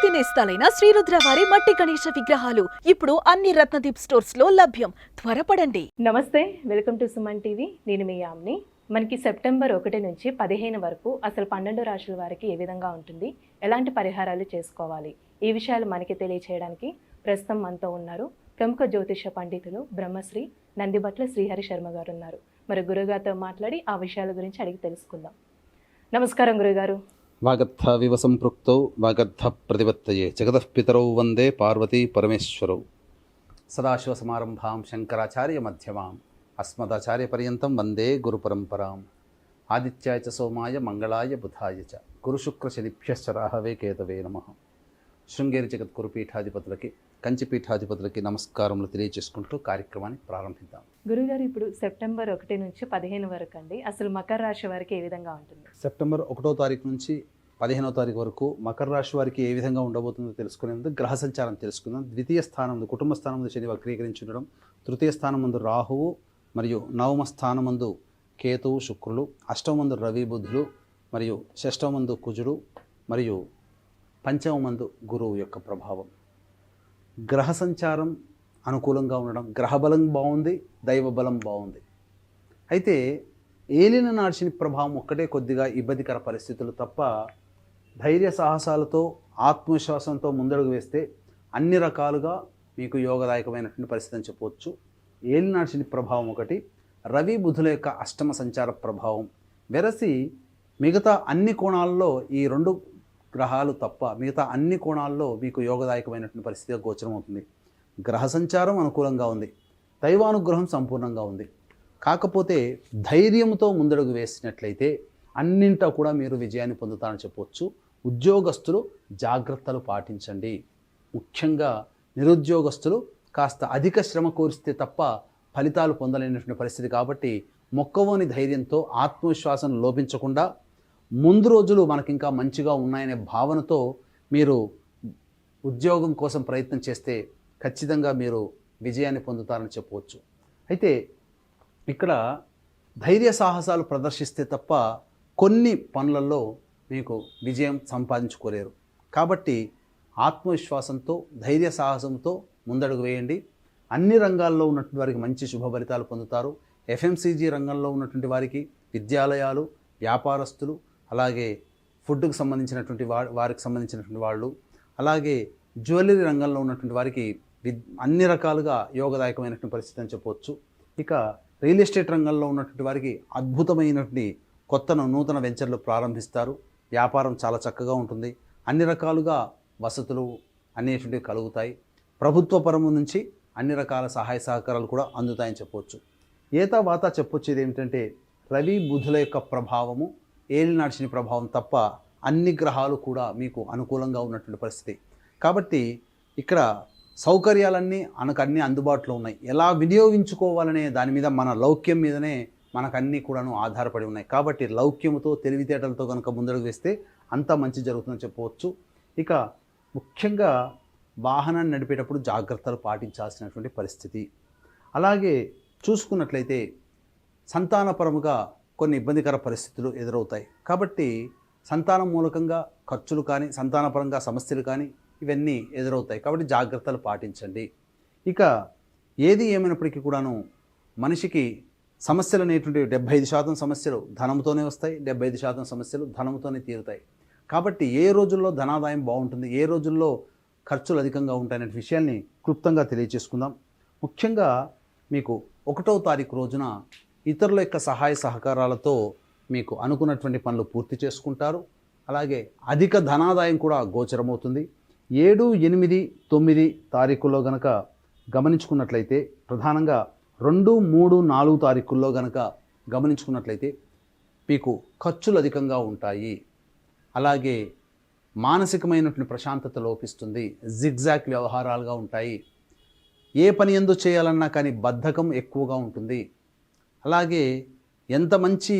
నేస్తాలైన శ్రీరుద్ర వారి మట్టి గణేశ విగ్రహాలు ఇప్పుడు అన్ని రత్నదీప్ స్టోర్స్ లో లభ్యం. త్వరపడండి. నమస్తే, వెల్కమ్ టు సుమన్ టీవీ. నేను మీ యామ్ని. మనకి సెప్టెంబర్ 1 నుంచి 15 వరకు అసలు 12 రాశుల వారికి ఏ విధంగా ఉంటుంది, ఎలాంటి పరిహారాలు చేసుకోవాలి, ఈ విషయాలు మనకి తెలియచేయడానికి ప్రస్తుతం మనతో ఉన్నారు ప్రముఖ జ్యోతిష పండితులు బ్రహ్మశ్రీ నందిబట్ల శ్రీహరి శర్మ గారు ఉన్నారు. మరి గురుగారితో మాట్లాడి ఆ విషయాల గురించి అడిగి తెలుసుకుందాం. నమస్కారం గురుగారు. వాగర్థ వివ సంపృక్తౌ వాగర్థ ప్రతిపత్తయే జగతః పితరౌ వందే పార్వతీ పరమేశ్వరౌ. సదాశివసమారంభాం శంకరాచార్య మధ్యమాం అస్మదాచార్య పర్యంతం వందే గురు పరంపరాం. ఆదిత్యాయ చ సోమాయ మంగళాయ బుధాయ చ గురుశుక్ర శనిభ్యశ్చ రాహవే కేతవే నమః. శృంగేరి జగద్గురు పీఠాధిపతులకి, కంచి పీఠాధిపతులకి నమస్కారములు తెలియజేసుకుంటూ కార్యక్రమాన్ని ప్రారంభిద్దాం. గురుగారు, ఇప్పుడు సెప్టెంబర్ 1 నుంచి 15 వరకు అండి, అసలు మకర రాశి వారికి ఏ విధంగా ఉంటుంది? సెప్టెంబర్ 1వ తారీఖు నుంచి 15వ తారీఖు వరకు మకర రాశి వారికి ఏ విధంగా ఉండబోతుందో తెలుసుకునే ముందు గ్రహ సంచారం తెలుసుకుందాం. ద్వితీయ స్థానం ముందు కుటుంబ స్థానం ముందు శని వక్రీకరించి ఉండడం, తృతీయ స్థానం ముందు రాహువు మరియు నవమ స్థానం ముందు కేతువు శుక్రులు, అష్టమ మందు రవి బుధులు మరియు షష్టమ మందు కుజుడు మరియు పంచమ మందు గురువు యొక్క ప్రభావం. గ్రహ సంచారం అనుకూలంగా ఉండడం, గ్రహబలం బాగుంది, దైవబలం బాగుంది. అయితే ఏలిన నాడిని ప్రభావం ఒక్కటే కొద్దిగా ఇబ్బందికర పరిస్థితులు తప్ప ధైర్య సాహసాలతో ఆత్మవిశ్వాసంతో ముందడుగు వేస్తే అన్ని రకాలుగా మీకు యోగదాయకమైనటువంటి పరిస్థితి అని చెప్పవచ్చు. ఏలిన నాడిని ప్రభావం ఒకటి, రవి బుధుల యొక్క అష్టమ సంచార ప్రభావం వెరసి మిగతా అన్ని కోణాల్లో ఈ రెండు గ్రహాలు తప్ప మిగతా అన్ని కోణాల్లో మీకు యోగదాయకమైనటువంటి పరిస్థితిగా గోచరం అవుతుంది. గ్రహ సంచారం అనుకూలంగా ఉంది, దైవానుగ్రహం సంపూర్ణంగా ఉంది. కాకపోతే ధైర్యంతో ముందడుగు వేసినట్లయితే అన్నింటా కూడా మీరు విజయాన్ని పొందుతారని చెప్పవచ్చు. ఉద్యోగస్తులు జాగ్రత్తలు పాటించండి. ముఖ్యంగా నిరుద్యోగస్తులు కాస్త అధిక శ్రమ కోరిస్తే తప్ప ఫలితాలు పొందలేనటువంటి పరిస్థితి. కాబట్టి మొక్కవోని ధైర్యంతో ఆత్మవిశ్వాసం లోపించకుండా ముందు రోజులు మనకి ఇంకా మంచిగా ఉన్నాయనే భావనతో మీరు ఉద్యోగం కోసం ప్రయత్నం చేస్తే ఖచ్చితంగా మీరు విజయాన్ని పొందుతారని చెప్పవచ్చు. అయితే ఇక్కడ ధైర్య సాహసాలు ప్రదర్శిస్తే తప్ప కొన్ని పనులలో మీకు విజయం సంపాదించుకోలేరు. కాబట్టి ఆత్మవిశ్వాసంతో ధైర్య సాహసంతో ముందడుగు వేయండి. అన్ని రంగాల్లో ఉన్నటువంటి వారికి మంచి శుభ ఫలితాలు పొందుతారు. ఎఫ్ఎంసీజీ రంగంలో ఉన్నటువంటి వారికి, విద్యాలయాలు, వ్యాపారస్తులు, అలాగే ఫుడ్కి సంబంధించినటువంటి వారికి సంబంధించినటువంటి వాళ్ళు, అలాగే జ్యువెలరీ రంగంలో ఉన్నటువంటి వారికి అన్ని రకాలుగా యోగదాయకమైనటువంటి పరిస్థితి అని చెప్పవచ్చు. ఇక రియల్ ఎస్టేట్ రంగంలో ఉన్నటువంటి వారికి అద్భుతమైనటువంటి నూతన వెంచర్లు ప్రారంభిస్తారు. వ్యాపారం చాలా చక్కగా ఉంటుంది. అన్ని రకాలుగా వసతులు అనేటువంటివి కలుగుతాయి. ప్రభుత్వ పరము నుంచి అన్ని రకాల సహాయ సహకారాలు కూడా అందుతాయని చెప్పవచ్చు. ఏతావాత చెప్పొచ్చేది ఏమిటంటే రవి బుధుల యొక్క ప్రభావము, ఏలినాటి శని ప్రభావం తప్ప అన్ని గ్రహాలు కూడా మీకు అనుకూలంగా ఉన్నటువంటి పరిస్థితి. కాబట్టి ఇక్కడ సౌకర్యాలన్నీ మనకు అందుబాటులో ఉన్నాయి. ఎలా వినియోగించుకోవాలనే దాని మీద, మన లౌక్యం మీదనే మనకన్నీ కూడాను ఆధారపడి ఉన్నాయి. కాబట్టి లౌక్యముతో తెలివితేటలతో కనుక ముందడుగు వేస్తే అంతా మంచి జరుగుతుందని చెప్పవచ్చు. ఇక ముఖ్యంగా వాహనాన్ని నడిపేటప్పుడు జాగ్రత్తలు పాటించాల్సినటువంటి పరిస్థితి. అలాగే చూసుకున్నట్లయితే సంతానపరముగా కొన్ని ఇబ్బందికర పరిస్థితులు ఎదురవుతాయి. కాబట్టి సంతానం మూలకంగా ఖర్చులు కానీ, సంతానపరంగా సమస్యలు కానీ ఇవన్నీ ఎదురవుతాయి. కాబట్టి జాగ్రత్తలు పాటించండి. ఇక ఏది ఏమైనప్పటికీ కూడాను మనిషికి సమస్యలు అనేటువంటి 75% సమస్యలు ధనంతోనే వస్తాయి, 75% సమస్యలు ధనంతోనే తీరుతాయి. కాబట్టి ఏ రోజుల్లో ధనాదాయం బాగుంటుంది, ఏ రోజుల్లో ఖర్చులు అధికంగా ఉంటాయనే విషయాల్ని క్లుప్తంగా తెలియజేసుకుందాం. ముఖ్యంగా మీకు 1వ తారీఖు రోజున ఇతరుల యొక్క సహాయ సహకారాలతో మీకు అనుకున్నటువంటి పనులు పూర్తి చేసుకుంటారు. అలాగే అధిక ధనాదాయం కూడా గోచరమవుతుంది. 7, 8, 9 తారీఖుల్లో గనక గమనించుకున్నట్లయితే, ప్రధానంగా 2, 3, 4 తారీఖుల్లో గనక గమనించుకున్నట్లయితే మీకు ఖర్చులు అధికంగా ఉంటాయి. అలాగే మానసికమైనటువంటి ప్రశాంతత లోపిస్తుంది. జిగ్జాగ్ వ్యవహారాలుగా ఉంటాయి. ఏ పని ఎందు చేయాలన్నా కానీ బద్ధకం ఎక్కువగా ఉంటుంది. అలాగే ఎంత మంచి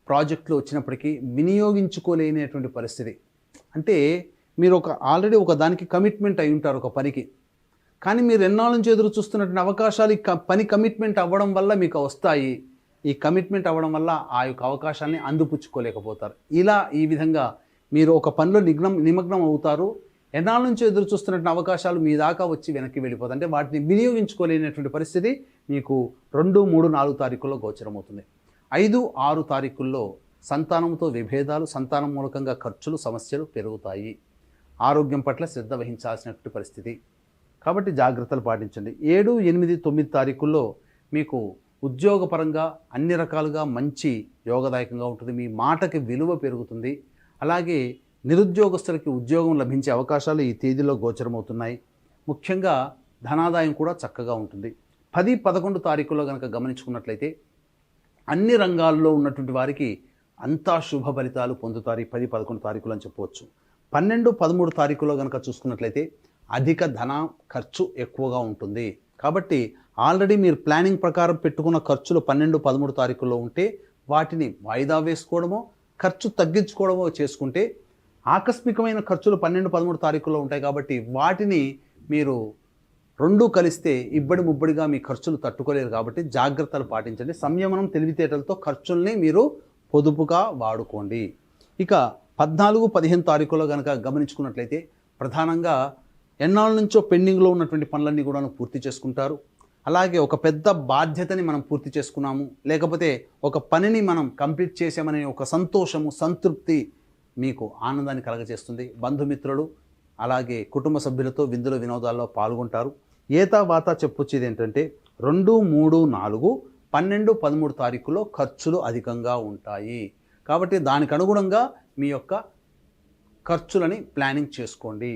ప్రాజెక్టులు వచ్చినప్పటికీ వినియోగించుకోలేనటువంటి పరిస్థితి. అంటే మీరు ఆల్రెడీ ఒక దానికి కమిట్మెంట్ అయి ఉంటారు, ఒక పనికి. కానీ మీరు ఎన్నాళ్ళ నుంచి ఎదురు చూస్తున్నటువంటి అవకాశాలు పని కమిట్మెంట్ అవ్వడం వల్ల మీకు వస్తాయి. ఈ కమిట్మెంట్ అవ్వడం వల్ల ఆ యొక్క అవకాశాన్ని అందిపుచ్చుకోలేకపోతారు. ఈ విధంగా మీరు ఒక పనిలో నిమగ్నం అవుతారు. ఎన్నాళ్ళ నుంచో ఎదురు చూస్తున్నటువంటి అవకాశాలు మీ దాకా వచ్చి వెనక్కి వెళ్ళిపోతాయి. అంటే వాటిని వినియోగించుకోలేనటువంటి పరిస్థితి మీకు 2, 3, 4 తారీఖుల్లో గోచరమవుతుంది. 5, 6 తారీఖుల్లో సంతానంతో విభేదాలు, సంతానం మూలకంగా ఖర్చులు, సమస్యలు పెరుగుతాయి. ఆరోగ్యం పట్ల శ్రద్ధ వహించాల్సినటువంటి పరిస్థితి. కాబట్టి జాగ్రత్తలు పాటించండి. 7, 8, 9 తారీఖుల్లో మీకు ఉద్యోగపరంగా అన్ని రకాలుగా మంచి యోగదాయకంగా ఉంటుంది. మీ మాటకి విలువ పెరుగుతుంది. అలాగే నిరుద్యోగస్తులకి ఉద్యోగం లభించే అవకాశాలు ఈ తేదీలో గోచరమవుతున్నాయి. ముఖ్యంగా ధనాదాయం కూడా చక్కగా ఉంటుంది. 10, 11 తారీఖుల్లో కనుక గమనించుకున్నట్లయితే అన్ని రంగాల్లో ఉన్నటువంటి వారికి అంతా శుభ ఫలితాలు పొందుతారు. 10, 11 తారీఖులు అని చెప్పవచ్చు. 12, 13 తారీఖుల్లో కనుక చూసుకున్నట్లయితే అధిక ధన ఖర్చు ఎక్కువగా ఉంటుంది. కాబట్టి ఆల్రెడీ మీరు ప్లానింగ్ ప్రకారం పెట్టుకున్న ఖర్చులు 12, 13 తారీఖుల్లో ఉంటే వాటిని వాయిదా వేసుకోవడమో ఖర్చు తగ్గించుకోవడమో చేసుకుంటే ఆకస్మికమైన ఖర్చులు 12, 13 తారీఖుల్లో ఉంటాయి. కాబట్టి వాటిని మీరు రెండూ కలిస్తే ఇబ్బడి ముబ్బడిగా మీ ఖర్చులు తట్టుకోలేరు. కాబట్టి జాగ్రత్తలు పాటించండి. సంయమనం, తెలివితేటలతో ఖర్చుల్ని మీరు పొదుపుగా వాడుకోండి. ఇక 14, 15 తారీఖుల్లో కనుక గమనించుకున్నట్లయితే ప్రధానంగా ఎన్నాళ్ళ నుంచో పెండింగ్లో ఉన్నటువంటి పనులన్నీ కూడా పూర్తి చేసుకుంటారు. అలాగే ఒక పెద్ద బాధ్యతని మనం పూర్తి చేసుకున్నాము, లేకపోతే ఒక పనిని మనం కంప్లీట్ చేసామనే ఒక సంతోషము, సంతృప్తి మీకు ఆనందాన్ని కలగజేస్తుంది. బంధుమిత్రులు అలాగే కుటుంబ సభ్యులతో విందుల వినోదాల్లో పాల్గొంటారు. ఏతా వాతా చెప్పొచ్చేది ఏంటంటే 2, 3, 4, 12, 13 తారీఖులో ఖర్చులు అధికంగా ఉంటాయి. కాబట్టి దానికి అనుగుణంగా మీ యొక్క ఖర్చులని ప్లానింగ్ చేసుకోండి.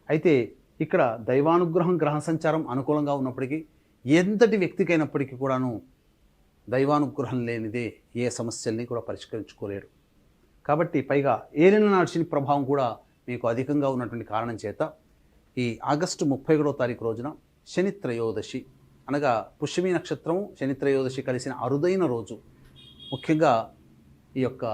అయితే ఇక్కడ దైవానుగ్రహం, గ్రహ సంచారం అనుకూలంగా ఉన్నప్పటికీ ఎంతటి వ్యక్తికైనప్పటికీ కూడాను దైవానుగ్రహం లేనిదే ఏ సమస్యల్ని కూడా పరిష్కరించుకోలేడు. కాబట్టి పైగా ఏలిన నాటి శని ప్రభావం కూడా మీకు అధికంగా ఉన్నటువంటి కారణం చేత ఈ ఆగస్టు 31వ తారీఖు రోజున శని త్రయోదశి అనగా పుష్యమి నక్షత్రం శని త్రయోదశి కలిసిన అరుదైన రోజు. ముఖ్యంగా ఈ యొక్క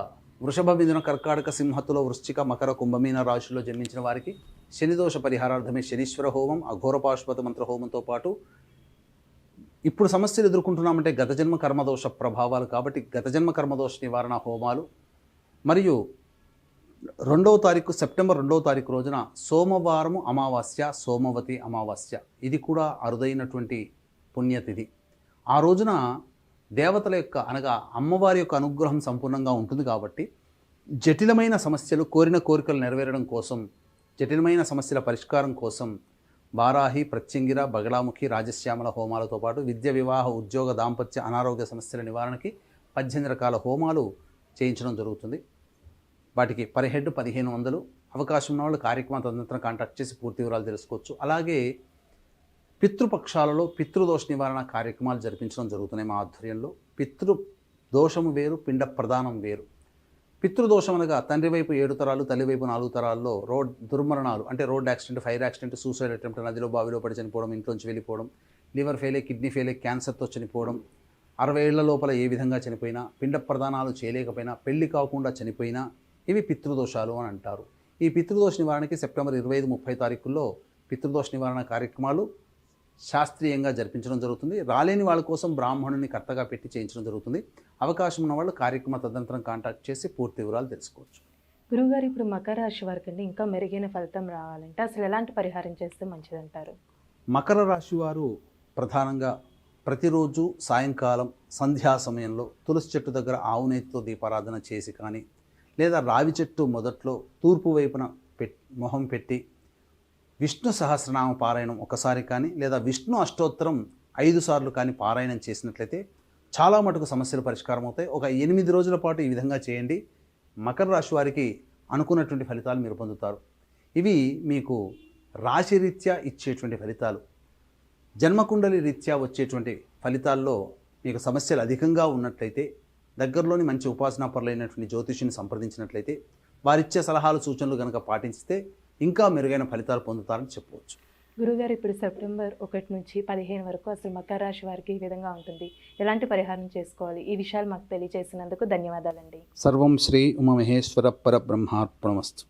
వృషభ, మిథున, కర్కాటక, సింహతులో, వృశ్చిక, మకర, కుంభమీన రాశుల్లో జన్మించిన వారికి శనిదోష పరిహారార్థమే శనీశ్వర హోమం, అఘోర పాశుపత మంత్ర హోమంతో పాటు ఇప్పుడు సమస్యలు ఎదుర్కొంటున్నామంటే గత జన్మ కర్మదోష ప్రభావాలు. కాబట్టి గత జన్మ కర్మదోష నివారణ హోమాలు మరియు 2వ తారీఖు సెప్టెంబర్ 2వ తారీఖు రోజున సోమవారము అమావాస్య, సోమవతి అమావాస్య. ఇది కూడా అరుదైనటువంటి పుణ్యతిథి. ఆ రోజున దేవతల యొక్క అనగా అమ్మవారి యొక్క అనుగ్రహం సంపూర్ణంగా ఉంటుంది. కాబట్టి జటిలమైన సమస్యలు, కోరిన కోరికలు నెరవేరడం కోసం, జటిలమైన సమస్యల పరిష్కారం కోసం వారాహి, ప్రత్యంగిర, బగళాముఖి, రాజశ్యామల హోమాలతో పాటు విద్య, వివాహ, ఉద్యోగ, దాంపత్య, అనారోగ్య సమస్యల నివారణకి 18 రకాల హోమాలు చేయించడం జరుగుతుంది. వాటికి పర్ హెడ్ 1500. అవకాశం ఉన్న వాళ్ళు కార్యక్రమ తదనంతరం కాంటాక్ట్ చేసి పూర్తి వివరాలు తెలుసుకోవచ్చు. అలాగే పితృపక్షాలలో పితృదోష నివారణ కార్యక్రమాలు జరిపించడం జరుగుతున్నాయి మా ఆధ్వర్యంలో. పితృదోషము వేరు, పిండ ప్రదానం వేరు. పితృదోషం అనగా తండ్రి వైపు 7 తరాలు, తల్లి వైపు 4 తరాల్లో రోడ్ దుర్మరణాలు అంటే road accident, fire accident, suicide attempt, నదిలో బావిలో పడి చనిపోవడం, ఇంట్లోంచి వెళ్ళిపోవడం, లివర్ ఫెయిల్, కిడ్నీ ఫెయిల్, క్యాన్సర్తో చనిపోవడం, 60 ఏళ్ల లోపల ఏ విధంగా చనిపోయినా, పిండ ప్రదానాలు చేయలేకపోయినా, పెళ్లి కాకుండా చనిపోయినా ఇవి పితృదోషాలు అని అంటారు. ఈ పితృదోష నివారణకి సెప్టెంబర్ 25, 30 తారీఖుల్లో పితృదోష నివారణ కార్యక్రమాలు శాస్త్రీయంగా జరిపించడం జరుగుతుంది. రాలేని వాళ్ళ కోసం బ్రాహ్మణుని కర్తగా పెట్టి చేయించడం జరుగుతుంది. అవకాశం ఉన్న వాళ్ళు కార్యక్రమ తదనంతరం కాంటాక్ట్ చేసి పూర్తి వివరాలు తెలుసుకోవచ్చు. గురువుగారు, ఇప్పుడు మకర రాశి వారికి ఇంకా మెరుగైన ఫలితం రావాలంటే అసలు ఎలాంటి పరిహారం చేస్తే మంచిదంటారు? మకర రాశి వారు ప్రధానంగా ప్రతిరోజు సాయంకాలం సంధ్యా సమయంలో తులసి చెట్టు దగ్గర ఆవు నెయ్యితో దీపారాధన చేసి కానీ, లేదా రావి చెట్టు మొదట్లో తూర్పు వైపున మొహం పెట్టి విష్ణు సహస్రనామ పారాయణం ఒకసారి కానీ, లేదా విష్ణు అష్టోత్తరం 5 సార్లు కానీ పారాయణం చేసినట్లయితే చాలా మటుకు సమస్యలు పరిష్కారం అవుతాయి. ఒక 8 రోజుల పాటు ఈ విధంగా చేయండి. మకర రాశి వారికి అనుకున్నటువంటి ఫలితాలు మీరు పొందుతారు. ఇవి మీకు రాశి రీత్యా ఇచ్చేటువంటి ఫలితాలు. జన్మకుండలి రీత్యా వచ్చేటువంటి ఫలితాల్లో మీకు సమస్యలు అధికంగా ఉన్నట్లయితే దగ్గరలోని మంచి ఉపాసనా పరులైనటువంటి జ్యోతిషిని సంప్రదించినట్లయితే వారిచ్చే సలహాలు, సూచనలు కనుక పాటిస్తే ఇంకా మెరుగైన ఫలితాలు పొందుతారని చెప్పవచ్చు. గురుగారు, ఇప్పుడు సెప్టెంబర్ 1 నుంచి 15 వరకు అసలు మకర రాశి వారికి ఈ విధంగా ఉంటుంది. ఎలాంటి పరిహారం చేసుకోవాలి? ఈ విషయాలు మాకు తెలియజేసినందుకు ధన్యవాదాలండి. సర్వం శ్రీ ఉమామహేశ్వర పరబ్రహ్మార్పణమస్తు.